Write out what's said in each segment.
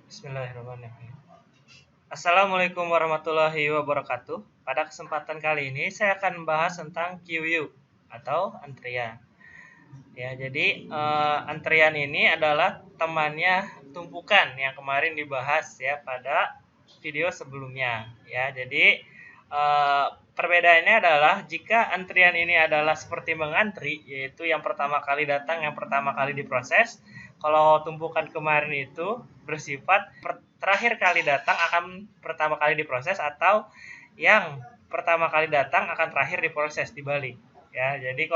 Bismillahirrahmanirrahim. Assalamualaikum warahmatullahi wabarakatuh. Pada kesempatan kali ini saya akan membahas tentang QU atau antrian. Ya, jadi antrian ini adalah temannya tumpukan yang kemarin dibahas ya pada video sebelumnya. Ya, jadi perbedaannya adalah jika antrian ini adalah seperti mengantri, yaitu yang pertama kali datang, yang pertama kali diproses. Kalau tumpukan kemarin itu bersifat terakhir kali datang akan pertama kali diproses, atau yang pertama kali datang akan terakhir diproses, dibalik. Ya, jadi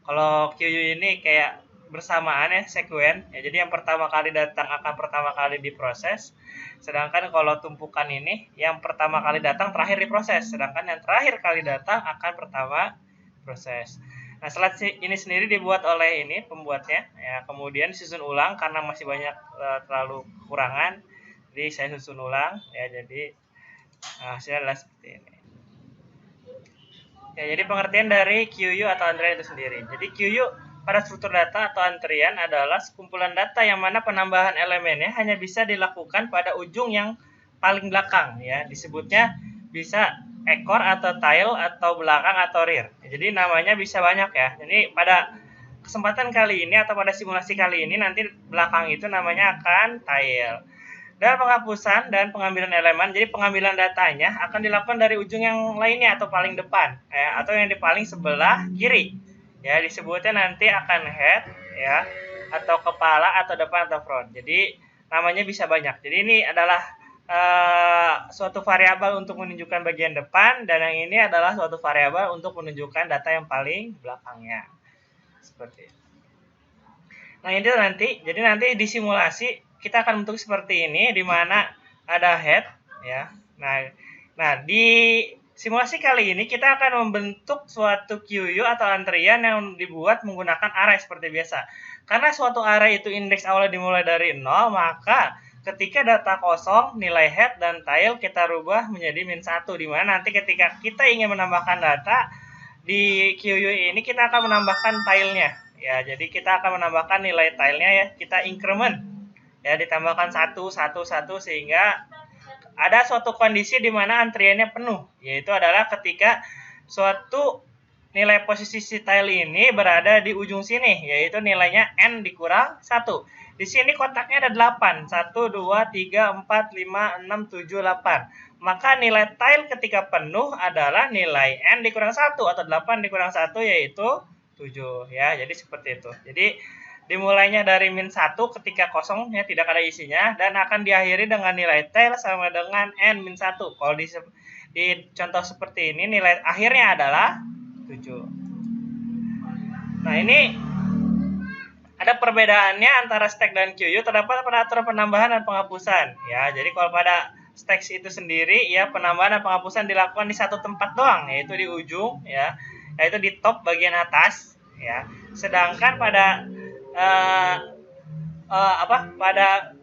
kalau QU ini kayak bersamaan ya, sekuen. Ya, jadi yang pertama kali datang akan pertama kali diproses. Sedangkan kalau tumpukan ini yang pertama kali datang terakhir diproses, sedangkan yang terakhir kali datang akan pertama proses. Nah, slide ini sendiri dibuat oleh ini pembuatnya ya, kemudian disusun ulang karena masih banyak terlalu kekurangan. Jadi saya susun ulang ya, jadi hasilnya adalah seperti ini. Ya, jadi pengertian dari QU atau antrian itu sendiri. Jadi QU pada struktur data atau antrian adalah sekumpulan data yang mana penambahan elemennya hanya bisa dilakukan pada ujung yang paling belakang ya. Disebutnya bisa ekor atau tail atau belakang atau rear. Jadi namanya bisa banyak ya. Jadi pada kesempatan kali ini atau pada simulasi kali ini nanti belakang itu namanya akan tail. Dan penghapusan dan pengambilan elemen, jadi pengambilan datanya akan dilakukan dari ujung yang lainnya atau paling depan ya, atau yang di paling sebelah kiri. Ya, disebutnya nanti akan head ya, atau kepala atau depan atau front. Jadi namanya bisa banyak. Jadi ini adalah suatu variabel untuk menunjukkan bagian depan, dan yang ini adalah suatu variabel untuk menunjukkan data yang paling belakangnya. Seperti itu. Nah, ini nanti, jadi nanti di simulasi kita akan bentuk seperti ini, di mana ada head ya. Nah, di simulasi kali ini kita akan membentuk suatu QU atau antrian yang dibuat menggunakan array seperti biasa. Karena suatu array itu indeks awalnya dimulai dari 0, maka ketika data kosong, nilai head dan tail kita rubah menjadi -1, di mana nanti ketika kita ingin menambahkan data di QU ini kita akan menambahkan tailnya. Ya, jadi kita akan menambahkan nilai tailnya ya, kita increment. Ya, ditambahkan 1 sehingga ada suatu kondisi di mana antriannya penuh, yaitu adalah ketika suatu nilai posisi si tail ini berada di ujung sini, yaitu nilainya n dikurang 1. Di sini kotaknya ada 8. 1, 2, 3, 4, 5, 6, 7, 8. Maka nilai tail ketika penuh adalah nilai n dikurang 1 atau 8 dikurang 1, yaitu 7. Ya, jadi seperti itu. Jadi dimulainya dari -1 ketika kosongnya tidak ada isinya, dan akan diakhiri dengan nilai tail sama dengan n-1. Kalau di contoh seperti ini nilai akhirnya adalah 7. Nah, ini ada perbedaannya antara stack dan QU terdapat pada aturan penambahan dan penghapusan ya. Jadi kalau pada stack itu sendiri ya, penambahan dan penghapusan dilakukan di satu tempat doang, yaitu di ujung ya, yaitu di top bagian atas ya. Sedangkan pada pada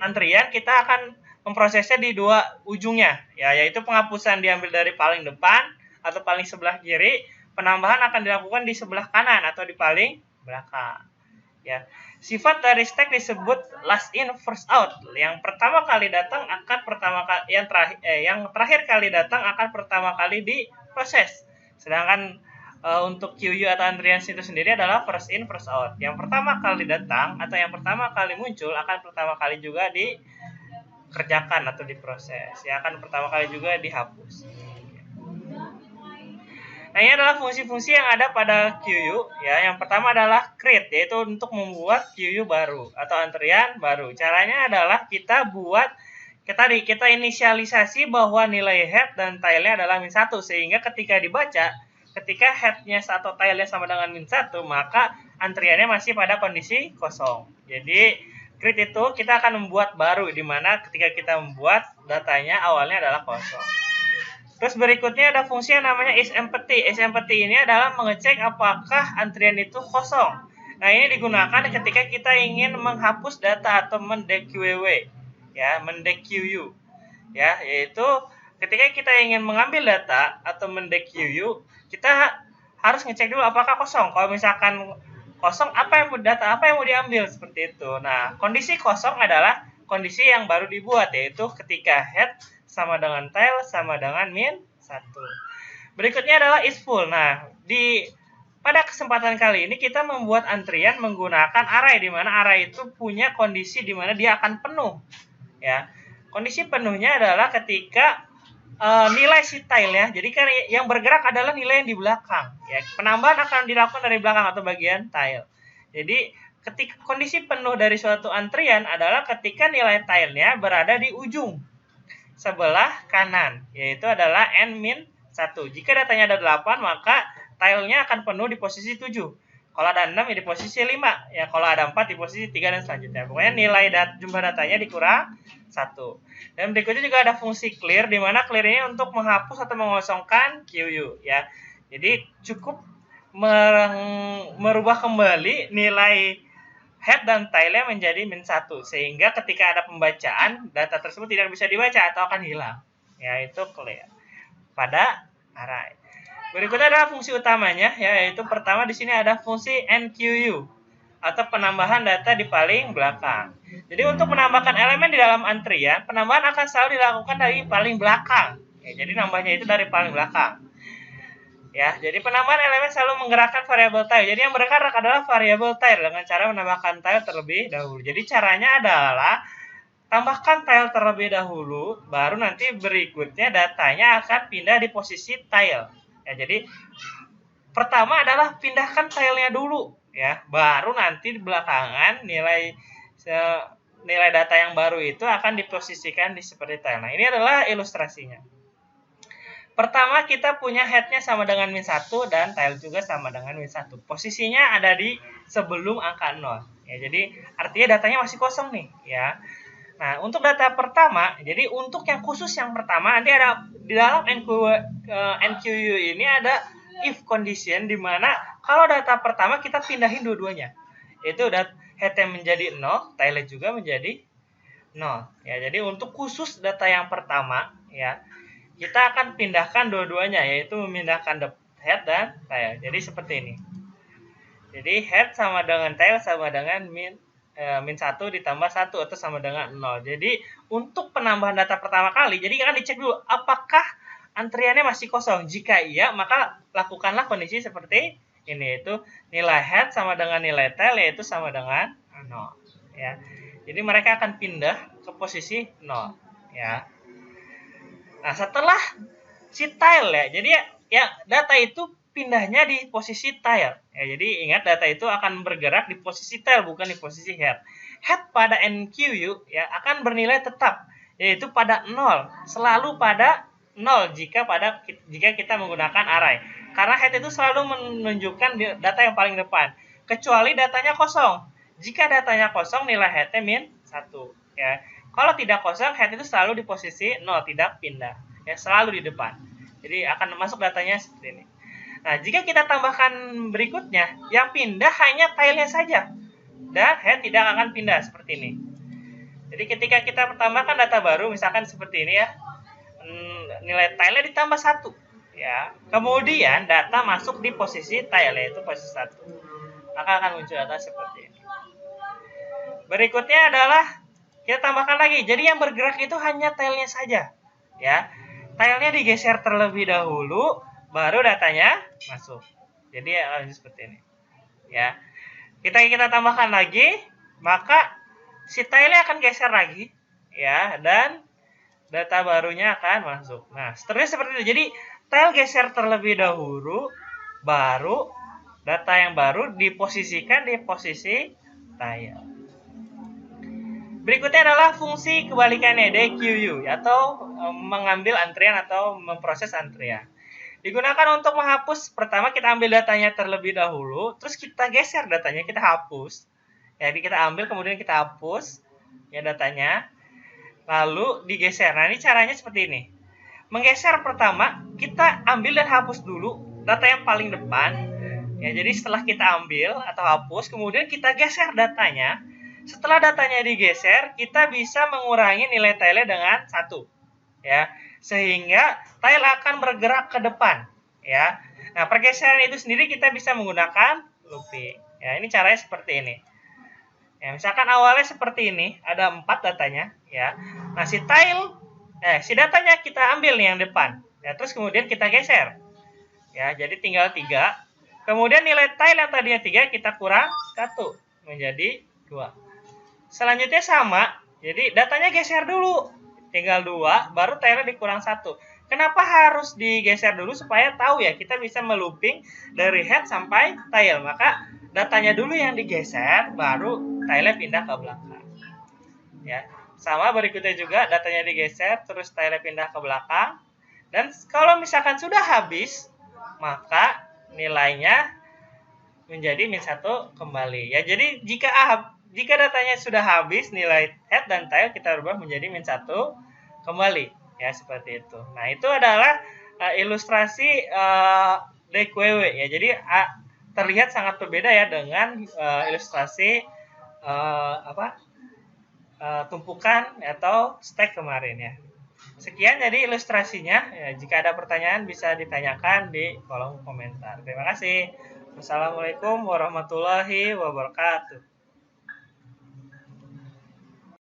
antrian kita akan memprosesnya di dua ujungnya ya, yaitu penghapusan diambil dari paling depan atau paling sebelah kiri, penambahan akan dilakukan di sebelah kanan atau di paling belakang. Ya, sifat dari stack disebut last in first out. Yang pertama kali datang akan pertama kali, yang terakhir kali datang akan pertama kali diproses. Sedangkan untuk QU atau antrian itu sendiri adalah first in first out. Yang pertama kali datang atau yang pertama kali muncul akan pertama kali juga dikerjakan atau diproses. Ya, akan pertama kali juga dihapus. Nah, ini adalah fungsi-fungsi yang ada pada QU ya. Yang pertama adalah create, yaitu untuk membuat QU baru atau antrian baru. Caranya adalah kita inisialisasi bahwa nilai head dan tailnya adalah -1, sehingga ketika dibaca, ketika headnya atau tailnya sama dengan -1, maka antriannya masih pada kondisi kosong. Jadi create itu kita akan membuat baru, di mana ketika kita membuat datanya awalnya adalah kosong. Terus berikutnya ada fungsi yang namanya isEmpty. isEmpty ini adalah mengecek apakah antrian itu kosong. Nah, ini digunakan ketika kita ingin menghapus data atau mendeQW ya, mendeQU ya, yaitu ketika kita ingin mengambil data atau mendeQU, kita harus ngecek dulu apakah kosong. Kalau misalkan kosong, apa yang mau diambil, seperti itu. Nah, kondisi kosong adalah kondisi yang baru dibuat, yaitu ketika head sama dengan tail sama dengan -1. Berikutnya adalah is full. Nah, pada kesempatan kali ini kita membuat antrian menggunakan array, di mana array itu punya kondisi di mana dia akan penuh. Ya, kondisi penuhnya adalah ketika nilai si tailnya, jadi kan yang bergerak adalah nilai yang di belakang. Ya, penambahan akan dilakukan dari belakang atau bagian tail. Jadi ketika kondisi penuh dari suatu antrian adalah ketika nilai tailnya berada di ujung sebelah kanan, yaitu adalah n-1. Jika datanya ada 8, maka tailnya akan penuh di posisi 7. Kalau ada 6 ya di posisi 5. Ya, kalau ada 4 di posisi 3 dan selanjutnya. Pokoknya nilai jumlah datanya dikurang 1. Dan berikutnya juga ada fungsi clear, di mana clear ini untuk menghapus atau mengosongkan QU. Ya. Jadi cukup merubah kembali nilai head dan tailnya menjadi -1, sehingga ketika ada pembacaan, data tersebut tidak bisa dibaca atau akan hilang. Yaitu clear pada array. Berikutnya adalah fungsi utamanya, yaitu pertama di sini ada fungsi NQU atau penambahan data di paling belakang. Jadi untuk menambahkan elemen di dalam antrian, penambahan akan selalu dilakukan dari paling belakang. Ya, jadi nambahnya itu dari paling belakang. Ya, jadi penambahan elemen selalu menggerakkan variabel tail. Jadi yang bergerak adalah variabel tail dengan cara menambahkan tail terlebih dahulu. Jadi caranya adalah tambahkan tail terlebih dahulu, baru nanti berikutnya datanya akan pindah di posisi tail. Ya, jadi pertama adalah pindahkan tailnya dulu, ya, baru nanti belakangan nilai data yang baru itu akan diposisikan di seperti tail. Nah, ini adalah ilustrasinya. Pertama kita punya headnya sama dengan -1 dan tail juga sama dengan -1. Posisinya ada di sebelum angka 0. Ya, jadi artinya datanya masih kosong nih, ya. Nah, untuk data pertama, jadi untuk yang khusus yang pertama nanti ada di dalam NQU ini ada if condition, di mana kalau data pertama kita pindahin dua-duanya. Yaitu headnya menjadi 0, tailnya juga menjadi 0. Ya, jadi untuk khusus data yang pertama, ya, kita akan pindahkan dua-duanya, yaitu memindahkan head dan tail. Jadi seperti ini. Jadi head sama dengan tail sama dengan -1 ditambah 1 atau sama dengan 0. Jadi untuk penambahan data pertama kali, jadi akan dicek dulu apakah antriannya masih kosong. Jika iya, maka lakukanlah kondisi seperti ini, yaitu nilai head sama dengan nilai tail, yaitu sama dengan 0. Ya. Jadi mereka akan pindah ke posisi 0. Ya. Nah, setelah si tail, ya, jadi ya data itu pindahnya di posisi tail. Ya, jadi ingat data itu akan bergerak di posisi tail, bukan di posisi head. Head pada NQU ya akan bernilai tetap, yaitu pada 0, selalu pada 0 jika kita menggunakan array. Karena head itu selalu menunjukkan data yang paling depan, kecuali datanya kosong. Jika datanya kosong, nilai headnya -1. Ya. Kalau tidak kosong, head itu selalu di posisi 0, tidak pindah. Ya, selalu di depan. Jadi akan masuk datanya seperti ini. Nah, jika kita tambahkan berikutnya, yang pindah hanya tailnya saja. Dan head tidak akan pindah seperti ini. Jadi ketika kita tambahkan data baru, misalkan seperti ini ya, nilai tailnya ditambah 1. Ya. Kemudian data masuk di posisi tail, yaitu posisi 1. Maka akan muncul data seperti ini. Berikutnya adalah kita tambahkan lagi. Jadi yang bergerak itu hanya tailnya saja. Ya. Tailnya digeser terlebih dahulu, baru datanya masuk. Jadi seperti ini. Ya. Kita tambahkan lagi, maka si tailnya akan geser lagi, ya, dan data barunya akan masuk. Nah, seterusnya seperti itu. Jadi tail geser terlebih dahulu, baru data yang baru diposisikan di posisi tail. Berikutnya adalah fungsi kebalikannya, DQU, atau mengambil antrian atau memproses antrian. Digunakan untuk menghapus. Pertama kita ambil datanya terlebih dahulu, terus kita geser datanya, kita hapus. Jadi kita ambil kemudian kita hapus ya datanya, lalu digeser. Nah, ini caranya seperti ini. Menggeser pertama, kita ambil dan hapus dulu data yang paling depan. Ya, jadi setelah kita ambil atau hapus, kemudian kita geser datanya. Setelah datanya digeser, kita bisa mengurangi nilai tailnya dengan 1. Ya, sehingga tail akan bergerak ke depan, ya. Nah, pergeseran itu sendiri kita bisa menggunakan looping. Ya, ini caranya seperti ini. Ya, misalkan awalnya seperti ini, ada 4 datanya, ya. Nah, si datanya kita ambil nih yang depan. Ya, terus kemudian kita geser. Ya, jadi tinggal 3. Kemudian nilai tile yang tadinya 3 kita kurang 1 menjadi 2. Selanjutnya sama, jadi datanya geser dulu. Tinggal 2, baru tile dikurang 1. Kenapa harus digeser dulu? Supaya tahu ya, kita bisa melooping dari head sampai tile. Maka datanya dulu yang digeser, baru tile pindah ke belakang. Ya, sama berikutnya juga datanya digeser, terus tile pindah ke belakang. Dan kalau misalkan sudah habis, maka nilainya menjadi -1 kembali. Ya, jadi jika datanya sudah habis, nilai head dan tail kita rubah menjadi -1 kembali. Ya, seperti itu. Nah, itu adalah ilustrasi DQW ya. Jadi terlihat sangat berbeda ya dengan ilustrasi tumpukan atau stack kemarin ya. Sekian jadi ilustrasinya. Ya, jika ada pertanyaan bisa ditanyakan di kolom komentar. Terima kasih. Wassalamualaikum warahmatullahi wabarakatuh.